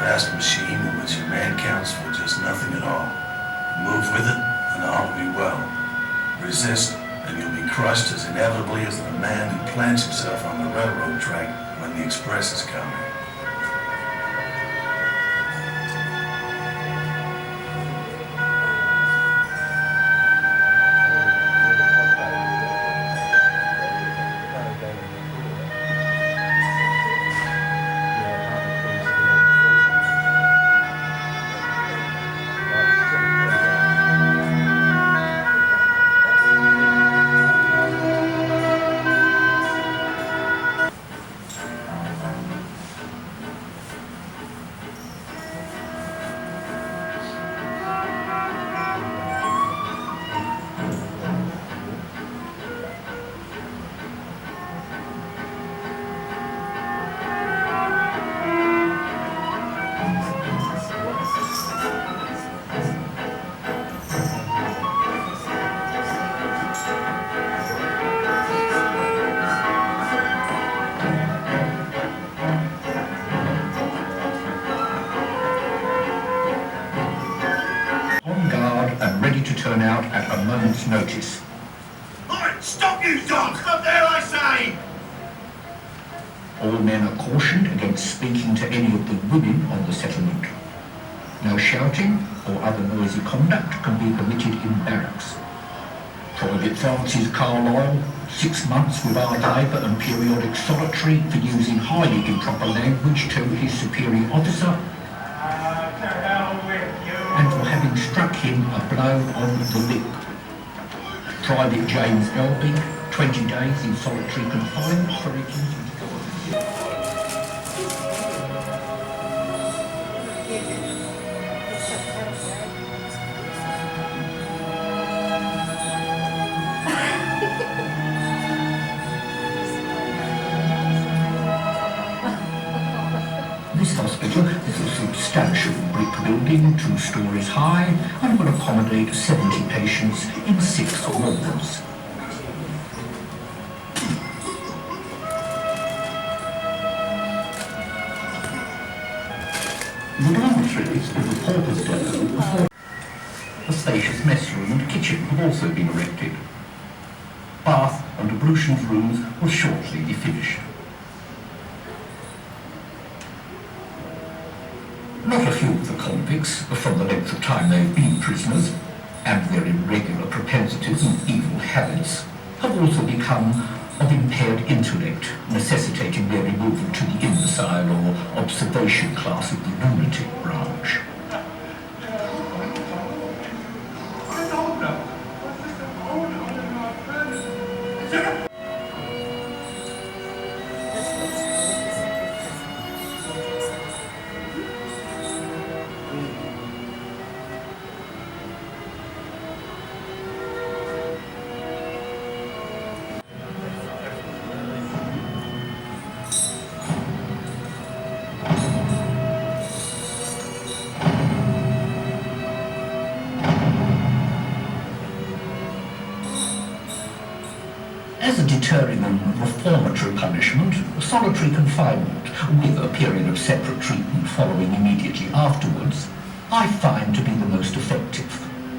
vast machine in which a man counts for just nothing at all. Move with it, and all will be well. Resist, and you'll be crushed as inevitably as the man who plants himself on the railroad track when the express is coming. To turn out at a moment's notice. Right, stop you dog! Stop there, I say! All men are cautioned against speaking to any of the women on the settlement. No shouting or other noisy conduct can be permitted in barracks. Private Francis Carlyle, 6 months with hard labour and periodic solitary for using highly improper language to his superior officer, and for having struck him a blow on the lip. Private James Elby, 20 days in solitary confinement for refusing to go on. This hospital is a substantial brick building, 2 stories high, and will accommodate 70 patients in 6 wards. The dormitories of the paupers' depot, a spacious mess room and kitchen have also been erected. Bath and ablutions rooms will shortly be finished. Not a few of the convicts, from the length of time they've been prisoners, and their irregular propensities and evil habits, have also become of impaired intellect, necessitating their removal to the imbecile or observation class of the lunatic branch. As a deterring and reformatory punishment, solitary confinement, with a period of separate treatment following immediately afterwards, I find to be the most effective.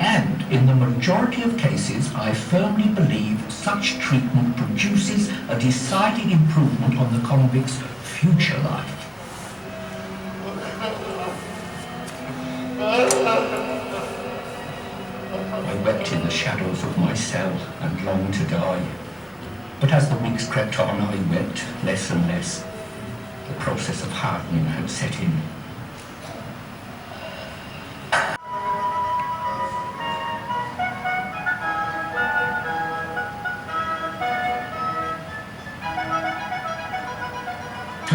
And in the majority of cases, I firmly believe such treatment produces a decided improvement on the convict's future life. I wept in the shadows of my cell and longed to die. But as the weeks crept on, I wept less and less. The process of hardening had set in.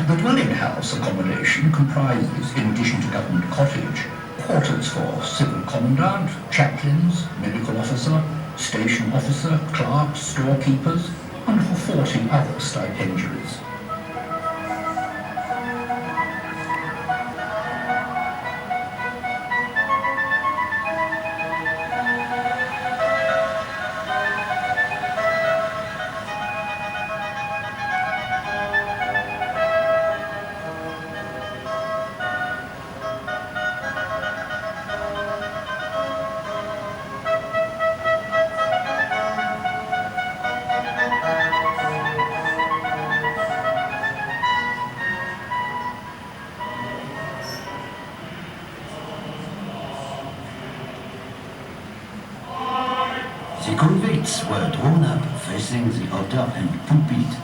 The dwelling house accommodation comprises, in addition to government cottage, quarters for civil commandant, chaplains, medical officer, station officer, clerks, storekeepers, and for 40 other stipendiaries. The convicts were drawn up facing the altar and pulpit.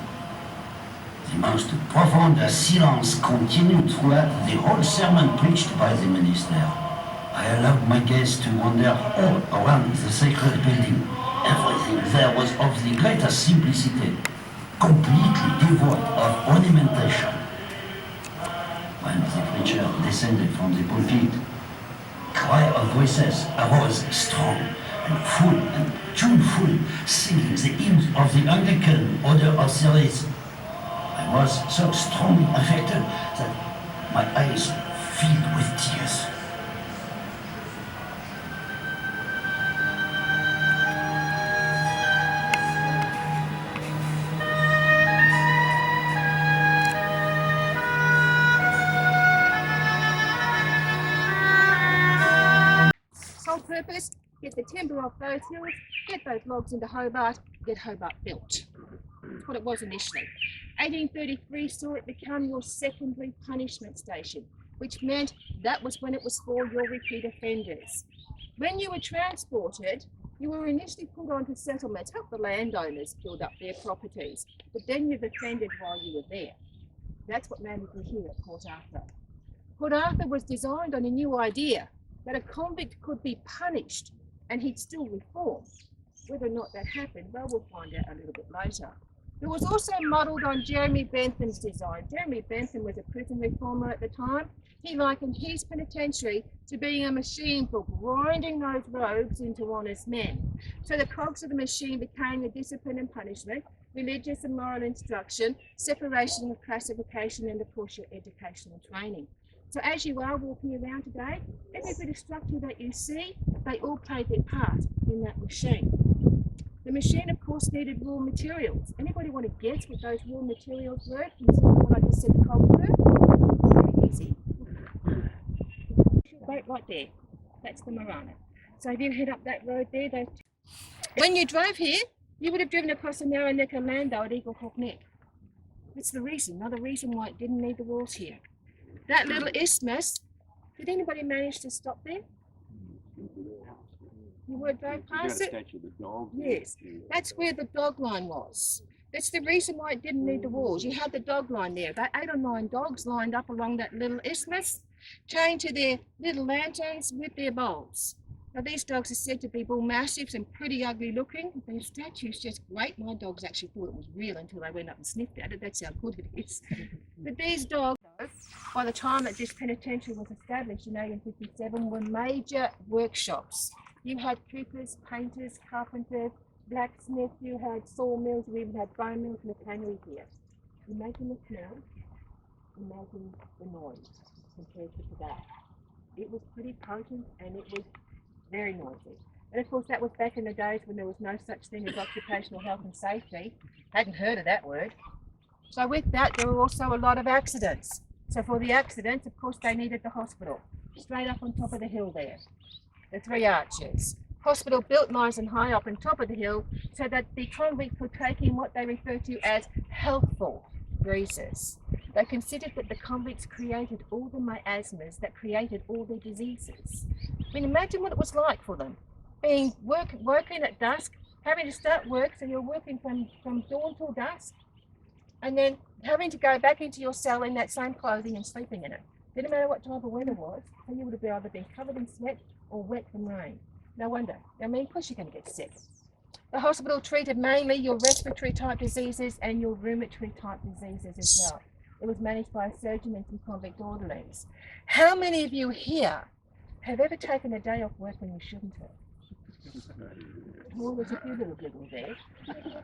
The most profound silence continued throughout the whole sermon preached by the minister. I allowed my gaze to wander all around the sacred building. Everything there was of the greatest simplicity, completely devoid of ornamentation. When the preacher descended from the pulpit, cry of voices arose strong and full and tuneful, singing the hymns of the Anglican order of service. I was so strongly affected that my eyes filled with tears. Sole purpose, get the timber off those hills, get those logs into Hobart, get Hobart built. That's what it was initially. 1833 saw it become your secondary punishment station, which meant that was when it was for your repeat offenders. When you were transported, you were initially put onto settlements, help the landowners build up their properties, but then you've offended while you were there. That's what landed you here at Port Arthur. Port Arthur was designed on a new idea that a convict could be punished and he'd still reform. Whether or not that happened, well, we'll find out a little bit later. It was also modelled on Jeremy Bentham's design. Jeremy Bentham was a prison reformer at the time. He likened his penitentiary to being a machine for grinding those rogues into honest men. So the cogs of the machine became the discipline and punishment, religious and moral instruction, separation and classification, and of course your educational training. So as you are walking around today, every bit of structure that you see, they all played their part in that machine. The machine, of course, needed raw materials. Anybody want to guess what those raw materials were? Considering what I just said the cogs were? Very easy. Boat right there. That's the Marana. So if you head up that road there, when you drove here, you would have driven across the narrow neck of land though at Eagle Hawk Neck. That's the reason, another reason why it didn't need the walls here. That little isthmus, did anybody manage to stop there? You would drive past it? Yes, that's where the dog line was. That's the reason why it didn't need the walls. You had the dog line there, about 8 or 9 dogs lined up along that little isthmus, chained to their little lanterns with their bowls. Now these dogs are said to be bull mastiffs and pretty ugly looking. Their statue's just great. My dogs actually thought it was real until they went up and sniffed at it. That's how good it is. But these dogs, by the time that this penitentiary was established in 1857, were major workshops. You had coopers, painters, carpenters, blacksmiths, you had sawmills, you even had bone mills and a cannery here. Imagine the smell, imagine the noise compared to today. It was pretty potent and it was very noisy. And of course that was back in the days when there was no such thing as occupational health and safety. Hadn't heard of that word. So with that there were also a lot of accidents. So for the accidents, of course, they needed the hospital. Straight up on top of the hill there. The 3 arches. Hospital built nice and high up on top of the hill so that the convicts could take in what they refer to as healthful breezes. They considered that the convicts created all the miasmas that created all their diseases. I mean, imagine what it was like for them. Being working at dusk, having to start work, so you're working from dawn till dusk, and then having to go back into your cell in that same clothing and sleeping in it. Didn't matter what type of weather was, so you would have either been covered in sweat or wet from rain. No wonder. I mean, of course you're going to get sick. The hospital treated mainly your respiratory type diseases and your rheumatoid type diseases as well. It was managed by a surgeon and some convict orderlies. How many of you here have ever taken a day off work when you shouldn't have? Well, there's a few little giggles there.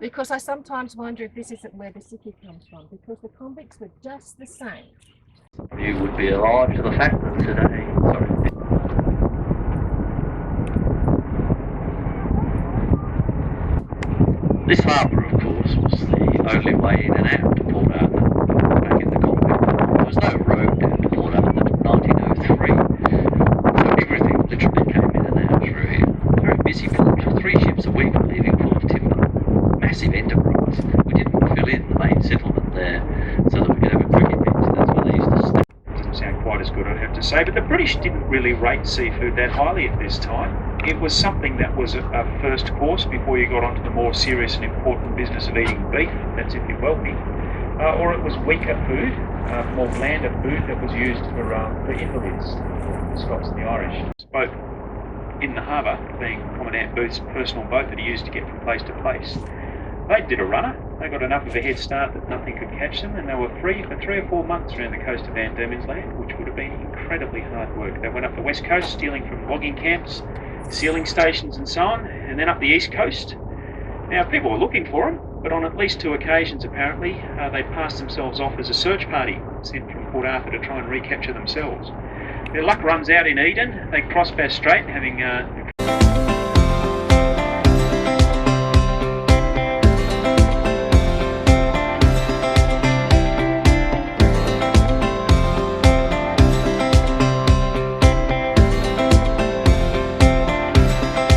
Because I sometimes wonder if this isn't where the sickie comes from, because the convicts were just the same. You would be alive to the fact that today, this harbour, of course, was the only way in and out to Port Arthur back in the convict. There was no road down to Port Arthur in 1903. So everything literally came in and out through here. Very busy village, 3 ships a week leaving full of timber. Massive enterprise. We didn't fill in the main settlement there so that we could have a cricket pitch. That's where they used to stay. Doesn't sound quite as good, I'd have to say, but the British didn't really rate seafood that highly at this time. it was something that was a first course before you got onto the more serious and important business of eating beef, that's if you're wealthy, or it was weaker food, more blander food that was used for invalids, the Scots and the Irish. Boat in the harbour, being Commandant Booth's personal boat that he used to get from place to place. They did a runner. They got enough of a head start that nothing could catch them, and they were free for 3 or 4 months around the coast of Van Diemen's Land, which would have been incredibly hard work. They went up the west coast, stealing from logging camps, sealing stations and so on, and then up the east coast. Now, people were looking for them, but on at least 2 occasions, apparently, they passed themselves off as a search party sent from Port Arthur to try and recapture themselves. Their luck runs out in Eden. They cross Bass Strait, having